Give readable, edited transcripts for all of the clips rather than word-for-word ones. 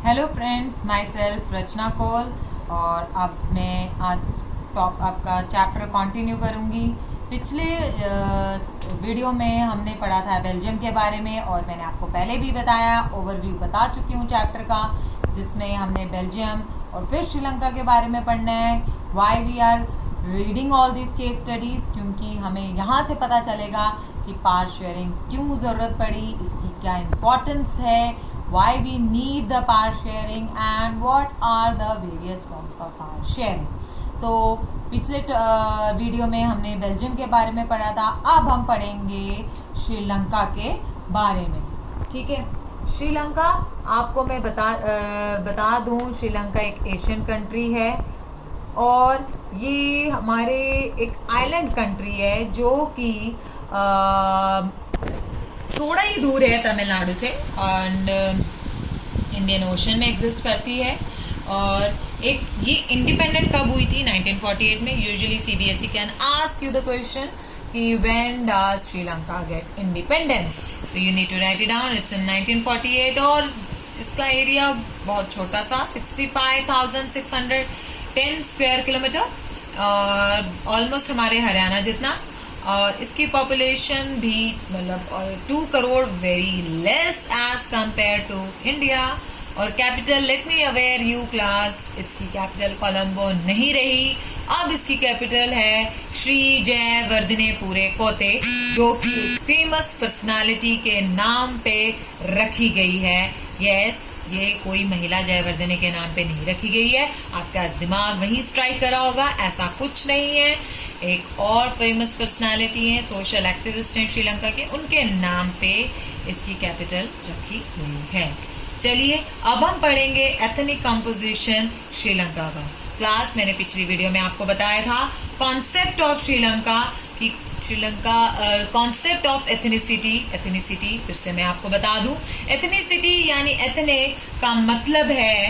Hello friends, my self रचना कौल। और अब मैं आज आपका चैप्टर कंटिन्यू करूंगी। पिछले वीडियो में हमने पढ़ा था बेल्जियम के बारे में, और मैंने आपको पहले भी बताया, ओवरव्यू बता चुकी हूँ चैप्टर का, जिसमें हमने बेल्जियम और फिर श्रीलंका के बारे में पढ़ना है। Why we are reading all this case studies, क्योंकि हमें यहाँ से पता चलेगा कि पावर शेयरिंग क्यों ज़रूरत पड़ी, इसकी क्या इम्पोर्टेंस है, why we need the power sharing and what are the various forms of power sharing। तो पिछले वीडियो में हमने बेल्जियम के बारे में पढ़ा था, अब हम पढ़ेंगे श्रीलंका के बारे में। ठीक है, श्रीलंका आपको मैं बता दूं, श्रीलंका एक एशियन कंट्री है और ये हमारे एक आइलैंड कंट्री है जो कि थोड़ा ही दूर है तमिलनाडु से, एंड इंडियन ओशन में एग्जिस्ट करती है। और एक ये इंडिपेंडेंट कब हुई थी? 1948 में। Usually CBSE can ask you the question कि when does Sri Lanka get independence, तो you need to write it down. It's in 1948 और इसका एरिया बहुत छोटा सा 65,610 स्क्वायर किलोमीटर और ऑलमोस्ट हमारे हरियाणा जितना। और इसकी पॉपुलेशन भी मतलब 2 crore, very less as compare to India. और capital, let me aware you class, इसकी कैपिटल कोलंबो नहीं रही, अब इसकी कैपिटल है श्री जयवर्धने पूरे कोते, जो कि एक फेमस पर्सनालिटी के नाम पे रखी गई है। यस, ये कोई महिला जयवर्धने के नाम पे नहीं रखी गई है। आपका दिमाग वहीं स्ट्राइक करा होगा, ऐसा कुछ नहीं है। एक और फेमस पर्सनालिटी है, सोशल एक्टिविस्ट हैं श्रीलंका के, उनके नाम पे इसकी कैपिटल रखी गई है। चलिए अब हम पढ़ेंगे एथनिक कंपोजिशन श्रीलंका का। क्लास मैंने पिछली वीडियो में आपको बताया था कॉन्सेप्ट ऑफ श्रीलंका कि श्रीलंका कॉन्सेप्ट ऑफ एथनिसिटी फिर से मैं आपको बता दूं। एथनिसिटी यानी एथनिक का मतलब है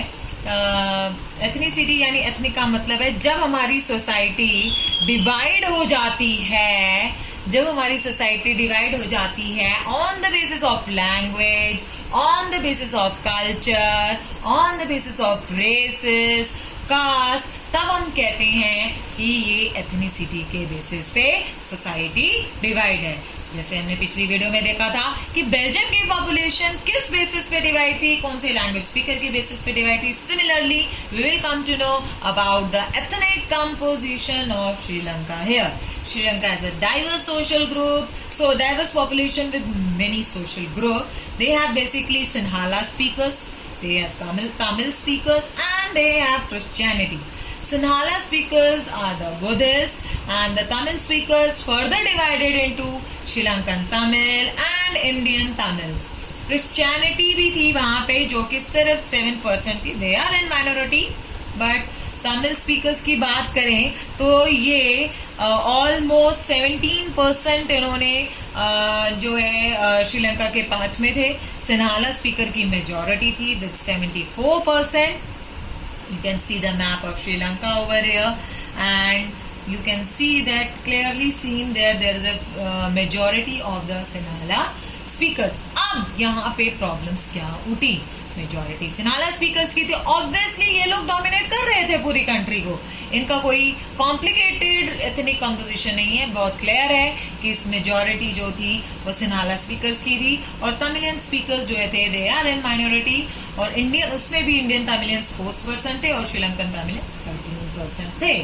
एथनिसिटी यानी एथनिक का मतलब है जब हमारी सोसाइटी डिवाइड हो जाती है, जब हमारी सोसाइटी डिवाइड हो जाती है on the basis of language, on the basis of culture, on the basis of races, caste, तब हम कहते हैं कि ये एथनिसिटी के बेसिस पे सोसाइटी डिवाइड है। जैसे हमने पिछली वीडियो में देखा था कि बेल्जियम की पॉपुलेशन किस बेसिस पे डिवाइड थी, कौन से लैंग्वेज स्पीकर की बेसिस पे डिवाइड थी। Similarly we will come to know about the ethnic composition of Sri Lanka here. Srilanka is a diverse social group, so diverse population with many social group. They have basically Sinhala speakers, they have Tamil speakers, and they have Christianity. Sinhala speakers are the Buddhist, and the Tamil speakers further divided into Sri Lankan Tamil and Indian Tamils. Christianity भी थी वहाँ पे, जो कि सिर्फ 7% थी। They are in minority, but Tamil speakers की बात करें तो ये ऑलमोस्ट 17% इन्होंने जो है श्रीलंका के पार्ट में थे। सिन्हाला स्पीकर की मेजॉरिटी थी with 74%। You can see the map of Sri Lanka over here and you can see that clearly seen there is a majority of the Sinhala speakers. अब यहाँ पे प्रॉब्लम्स क्या उठी? मेजॉरिटी सिन्हाला स्पीकर्स की थी, ऑब्वियसली ये लोग डोमिनेट कर रहे थे पूरी कंट्री को। इनका कोई कॉम्प्लिकेटेड एथनिक कंपोजिशन नहीं है, बहुत क्लियर है कि इस मेजॉरिटी जो थी वो सिन्हाला स्पीकर्स की थी। और तमिलियन स्पीकर्स जो थे दे आर इन माइनॉरिटी, और इंडियन, उसमें भी इंडियन तमिलियंस 4% थे और श्रीलंकन तमिलियन 13% थे।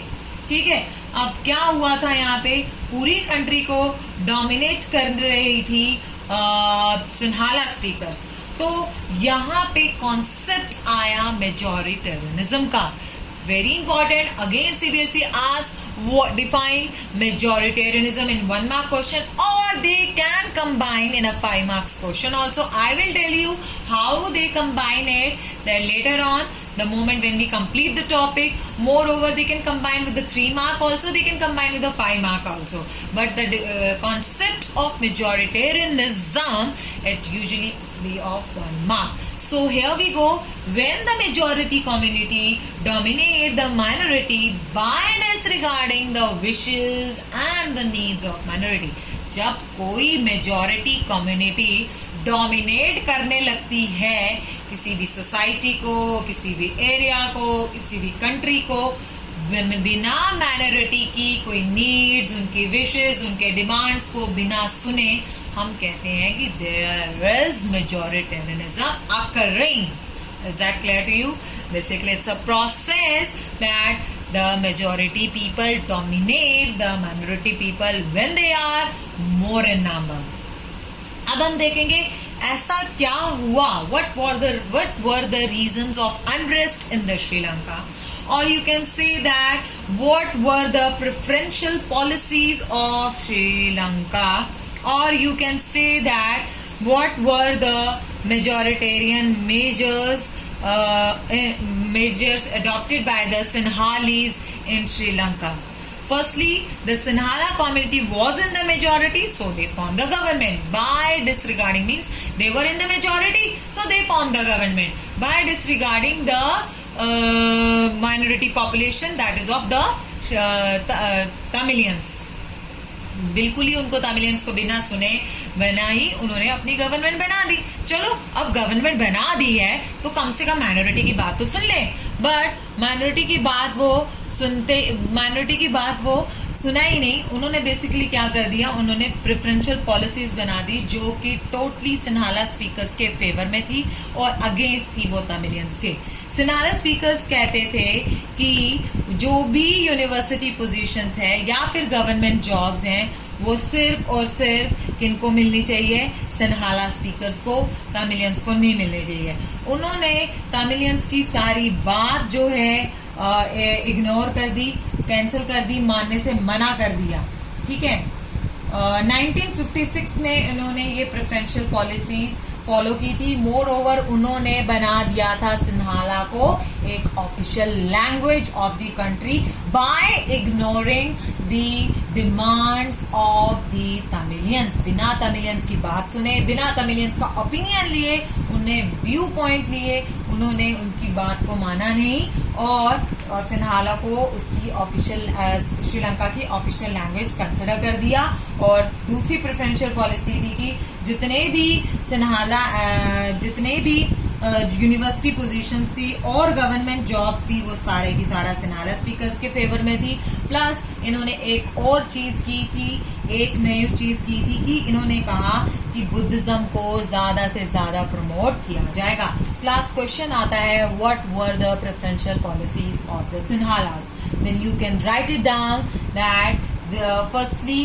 ठीक है, अब क्या हुआ था यहाँ पे? पूरी कंट्री को डोमिनेट कर रही थी सिन्हाला स्पीकर्स। तो यहाँ पे कॉन्सेप्ट आया मेजॉरिटेरियनिज्म का। Very important, again CBSE ask define majoritarianism in 1 mark question, or they can combine in a 5 marks question also. I will tell you how they combine it then later on, the moment when we complete the topic. Moreover, they can combine with the 3 mark also, they can combine with the 5 mark also. But the concept of majoritarianism, it usually be of 1 mark. So here we go. When the majority community dominate the minority by disregarding the wishes and the needs of minority, जब कोई majority community dominate करने लगती है किसी भी society को, किसी भी एरिया को, किसी भी कंट्री को, बिना माइनॉरिटी की कोई नीड्स, उनकी विशेस, उनके डिमांड्स को बिना सुने हम कहते हैं कि there is majoritarianism occurring. Is that clear to you? Basically, it's a process that the majority people dominate the minority people when they are more in number. अब हम देखेंगे ऐसा क्या हुआ, what were the reasons of unrest in the Sri Lanka, or you can say that what were the preferential policies of Sri Lanka, or you can say that what were the majoritarian measures adopted by the Sinhalese in Sri Lanka. Firstly, the Sinhala community was in the majority, so they formed the government. By disregarding, means they were in the majority, so they formed the government. By disregarding the minority population, that is of the Tamilians. बिल्कुल ही उनको Tamilians को बिना सुने बना ही उन्होंने अपनी government बना दी. चलो अब गवर्नमेंट बना दी है तो कम से कम माइनॉरिटी की बात तो सुन ले. बट माइनॉरिटी की बात वो सुना ही नहीं. उन्होंने बेसिकली क्या कर दिया, उन्होंने प्रेफरेंशियल पॉलिसीज बना दी जो कि टोटली सिन्हाला स्पीकर्स के फेवर में थी और अगेंस्ट थी वो तमिलियंस के. सिन्हाला स्पीकर्स कहते थे कि जो भी यूनिवर्सिटी पोजीशंस है या फिर गवर्नमेंट जॉब्स हैं वो सिर्फ और सिर्फ किनको मिलनी चाहिए, सिन्हाला स्पीकर्स को, तमिलियंस को नहीं मिलनी चाहिए. उन्होंने तमिलियंस की सारी बात जो है इग्नोर कर दी, कैंसिल कर दी, मानने से मना कर दिया. ठीक है. 1956 में इन्होंने ये प्रेफरेंशियल पॉलिसीज फॉलो की थी. मोर ओवर उन्होंने बना दिया था सिन्हाला को एक official language of the country bye ignoring the demands of the Tamilians. बिना तमिलियंस की बात सुने, बिना तमिलियंस का ओपिनियन लिए, उन्हें व्यू पॉइंट लिए, उन्होंने उनकी बात को माना नहीं और सिन्हाला को उसकी ऑफिशियल श्रीलंका की ऑफिशियल लैंग्वेज कंसिडर कर दिया. और दूसरी प्रेफरेंशियल पॉलिसी थी कि जितने भी यूनिवर्सिटी पोजीशंस थी और गवर्नमेंट जॉब्स थी वो सारे की सारा सिन्हाला स्पीकर्स के फेवर में थी. प्लस इन्होंने एक और चीज की थी, एक नई चीज की थी कि इन्होंने कहा कि बुद्धिज्म को ज्यादा से ज्यादा प्रमोट किया जाएगा. क्लास क्वेश्चन आता है, what were the preferential policies of the Sinhalas. Then you can write it down that firstly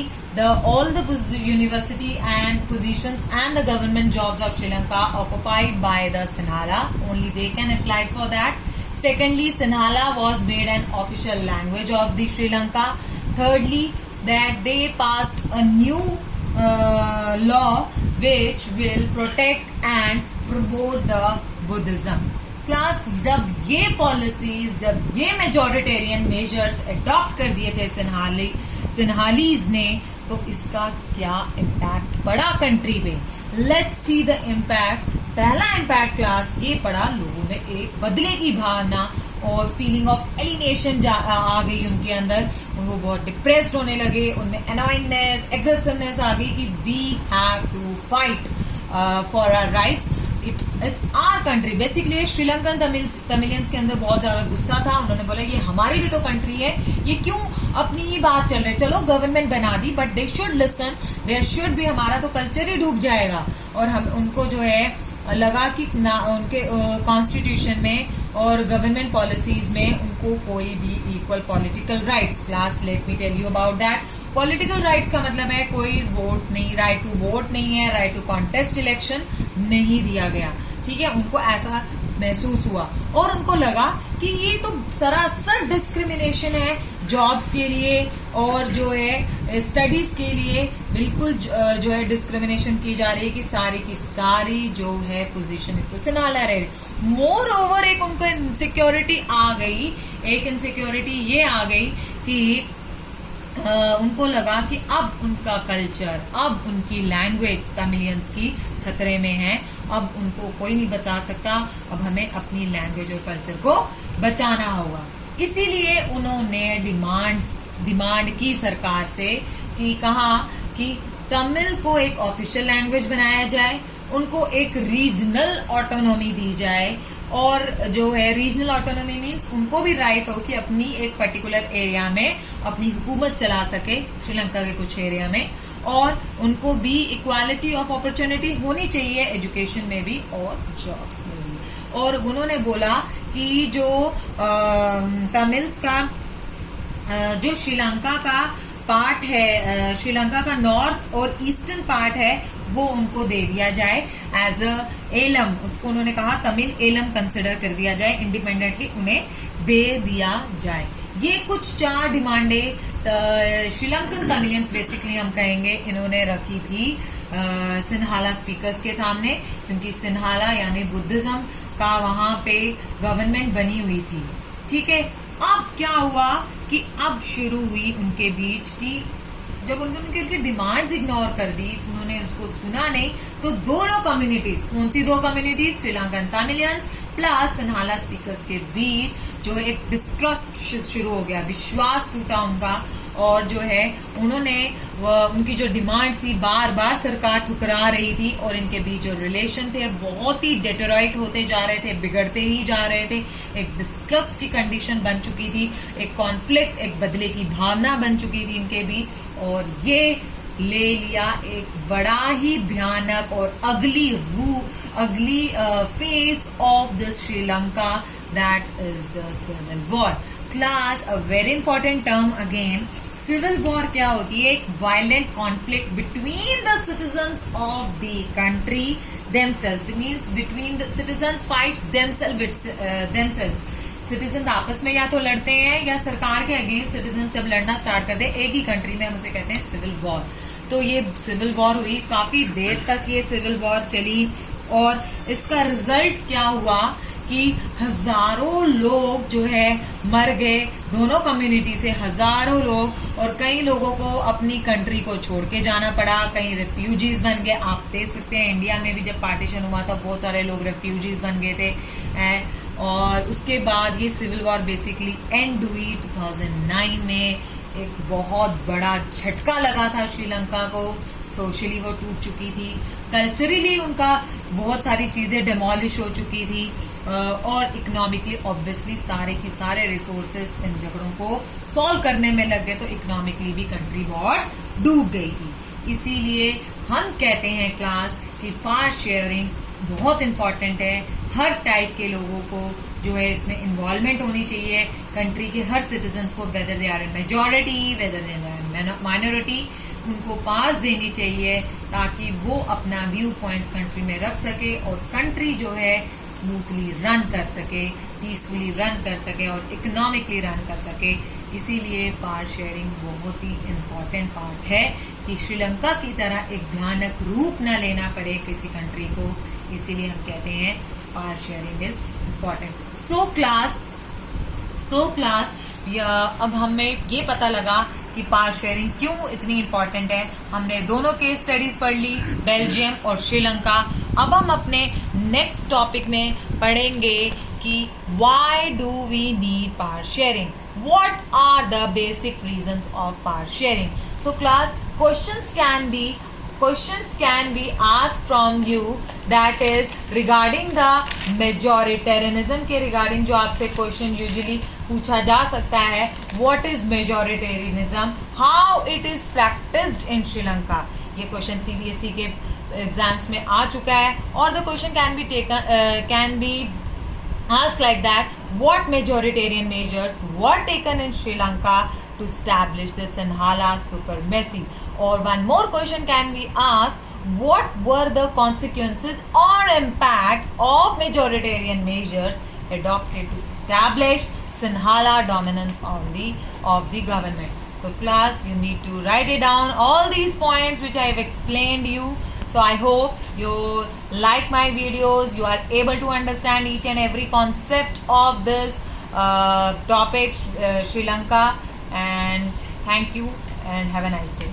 all the university and positions and the government jobs of Sri Lanka occupied by the Sinhala, only they can apply for that. Secondly, Sinhala was made an official language of the Sri Lanka. Thirdly, that they passed a new law which will protect and promote the Buddhism. Class जब ये policies, जब ये majoritarian measures adopt कर दिए थे सिन्हालीज ने, तो इसका क्या इम्पैक्ट पड़ा कंट्री पे. Let's see the impact. पहला इम्पैक्ट क्लास ये पड़ा, लोगों में एक बदले की भावना और फीलिंग ऑफ एलिनेशन आ गई उनके अंदर. वो बहुत डिप्रेस्ड होने लगे, उनमें अनोइंगनेस, एग्रेसिवनेस आ गई कि we have to fight for our rights. It's our country. Basically Sri Lankan Tamilians के अंदर बहुत ज्यादा गुस्सा था. उन्होंने बोला ये हमारी भी तो कंट्री है, ये क्यों अपनी ही बात चल रही है. चलो गवर्नमेंट बना दी but they should listen, there should भी, हमारा तो कल्चर ही डूब जाएगा. और हम उनको जो है लगा कि ना उनके कॉन्स्टिट्यूशन में और गवर्नमेंट पॉलिसीज में उनको कोई भी equal political rights. Class let me tell you about that. Political rights का मतलब है कोई वोट नहीं, राइट टू वोट नहीं है, राइट टू कॉन्टेस्ट इलेक्शन नहीं दिया गया. ठीक है. उनको ऐसा महसूस हुआ और उनको लगा कि ये तो सरासर डिस्क्रिमिनेशन है जॉब्स के लिए और जो है स्टडीज के लिए. बिल्कुल जो है डिस्क्रिमिनेशन की जा रही है कि सारी जो है पोजीशन इनको सिन्हाला रहे. मोर ओवर एक उनको इनसिक्योरिटी आ गई. एक इनसिक्योरिटी ये आ गई कि उनको लगा कि अब उनका कल्चर, अब उनकी लैंग्वेज तमिलियंस की खतरे में है. अब उनको कोई नहीं बचा सकता. अब हमें अपनी लैंग्वेज और कल्चर को बचाना होगा. इसीलिए उन्होंने डिमांड की सरकार से कि कहा कि तमिल को एक ऑफिशियल लैंग्वेज बनाया जाए. उनको एक रीजनल ऑटोनॉमी दी जाए, और जो है रीजनल ऑटोनॉमी मीन्स उनको भी राइट हो कि अपनी एक पर्टिकुलर एरिया में अपनी हुकूमत चला सके, श्रीलंका के कुछ एरिया में, और उनको भी इक्वालिटी ऑफ अपॉर्चुनिटी होनी चाहिए एजुकेशन में भी और जॉब्स में भी। और उन्होंने बोला कि जो तमिल्स का जो श्रीलंका का पार्ट है, श्रीलंका का नॉर्थ और ईस्टर्न पार्ट है, वो उनको दे दिया जाए एज अ एलम, उसको उन्होंने कहा तमिल एलम कंसिडर कर दिया जाए, इंडिपेंडेंटली उन्हें दे दिया जाए। ये कुछ 4 डिमांडे श्रीलंकन तमिलियंस बेसिकली हम कहेंगे इन्होंने रखी थी सिन्हाला स्पीकर्स के सामने, क्योंकि सिन्हाला यानी बुद्धिज्म का वहां पे गवर्नमेंट बनी हुई थी। ठीक है, अब क्या हुआ कि अब शुरू हुई उनके बीच की, जब उनके उनकी डिमांड्स इग्नोर कर दी, उन्होंने उसको सुना नहीं, तो दोनों कम्युनिटीज, कौन सी 2 communities, Sri Lankan Tamilians plus Sinhala speakers के बीच जो एक डिस्ट्रस्ट शुरू हो गया, विश्वास टूटा उनका, और जो है उन्होंने उनकी जो डिमांड थी बार बार सरकार ठुकरा रही थी, और इनके बीच जो रिलेशन थे बहुत ही डेटोराइट होते जा रहे थे, बिगड़ते ही जा रहे थे, एक डिस्ट्रस्ट की कंडीशन बन चुकी थी, एक कॉन्फ्लिक्ट, एक बदले की भावना बन चुकी थी इनके बीच, और ये ले लिया एक बड़ा ही भयानक और अगली phase of the Sri Lanka, that is the civil war. Class, a very important term again, civil war क्या होती है? एक violent conflict between the citizens of the country themselves, that means between the citizens fights themselves। Citizen आपस में या तो लड़ते हैं या सरकार के अगेंस्ट सिटीजन जब लड़ना स्टार्ट करते हैं एक ही कंट्री में, हम उसे कहते हैं सिविल वॉर। तो ये सिविल वॉर हुई, काफी देर तक ये सिविल वॉर चली, और इसका रिजल्ट क्या हुआ कि हजारों लोग जो है मर गए, दोनों कम्युनिटी से हजारों लोग, और कई लोगों को अपनी कंट्री को छोड़ के जाना पड़ा, कई रेफ्यूजीज बन गए। आप देख सकते हैं इंडिया में भी जब पार्टीशन हुआ था बहुत सारे लोग रेफ्यूजीज बन गए थे। और उसके बाद ये सिविल वॉर बेसिकली एंड हुई 2009 में। एक बहुत बड़ा झटका लगा था श्रीलंका को, सोशली वो टूट चुकी थी, कल्चरली उनका बहुत सारी चीजें डिमोलिश हो चुकी थी, और इकोनॉमिकली ऑब्वियसली सारे की सारे रिसोर्सेस इन झगड़ों को सॉल्व करने में लग गए, तो इकोनॉमिकली भी कंट्री बहुत डूब गई थी। इसीलिए हम कहते हैं क्लास कि पावर शेयरिंग बहुत इंपॉर्टेंट है, हर टाइप के लोगों को जो है इसमें इन्वॉल्वमेंट होनी चाहिए, कंट्री के हर सिटीजन्स को, whether they are in majority whether they are minority, उनको पास देनी चाहिए ताकि वो अपना व्यू पॉइंट्स कंट्री में रख सके और कंट्री जो है स्मूथली रन कर सके, पीसफुली रन कर सके और इकोनॉमिकली रन कर सके। इसीलिए पावर शेयरिंग बहुत ही इम्पोर्टेंट पार्ट है कि श्रीलंका की तरह एक भयानक रूप न लेना पड़े किसी कंट्री को, इसीलिए हम कहते हैं power sharing is important. So class अब हमें ये पता लगा कि पावर शेयरिंग क्यों इतनी इम्पोर्टेंट है। हमने दोनों केस स्टडीज पढ़ ली, बेल्जियम और श्रीलंका। अब हम अपने नेक्स्ट टॉपिक में पढ़ेंगे कि why do we need power sharing, what are the basic reasons of power sharing. So class, questions can be asked from you, that is regarding the majoritarianism के regarding जो आपसे question usually पूछा जा सकता है, what is majoritarianism, how it is practiced in Sri Lanka। ये question CBSE के exams में आ चुका है, और the question can be asked like that, what majoritarian measures were taken in Sri Lanka to establish the Sinhala supremacy, or one more question can be asked, what were the consequences or impacts of majoritarian measures adopted to establish Sinhala dominance of the government। So class, you need to write it down, all these points which I have explained you. So I hope you like my videos, you are able to understand each and every concept of this topic, Sri Lanka, and thank you and have a nice day.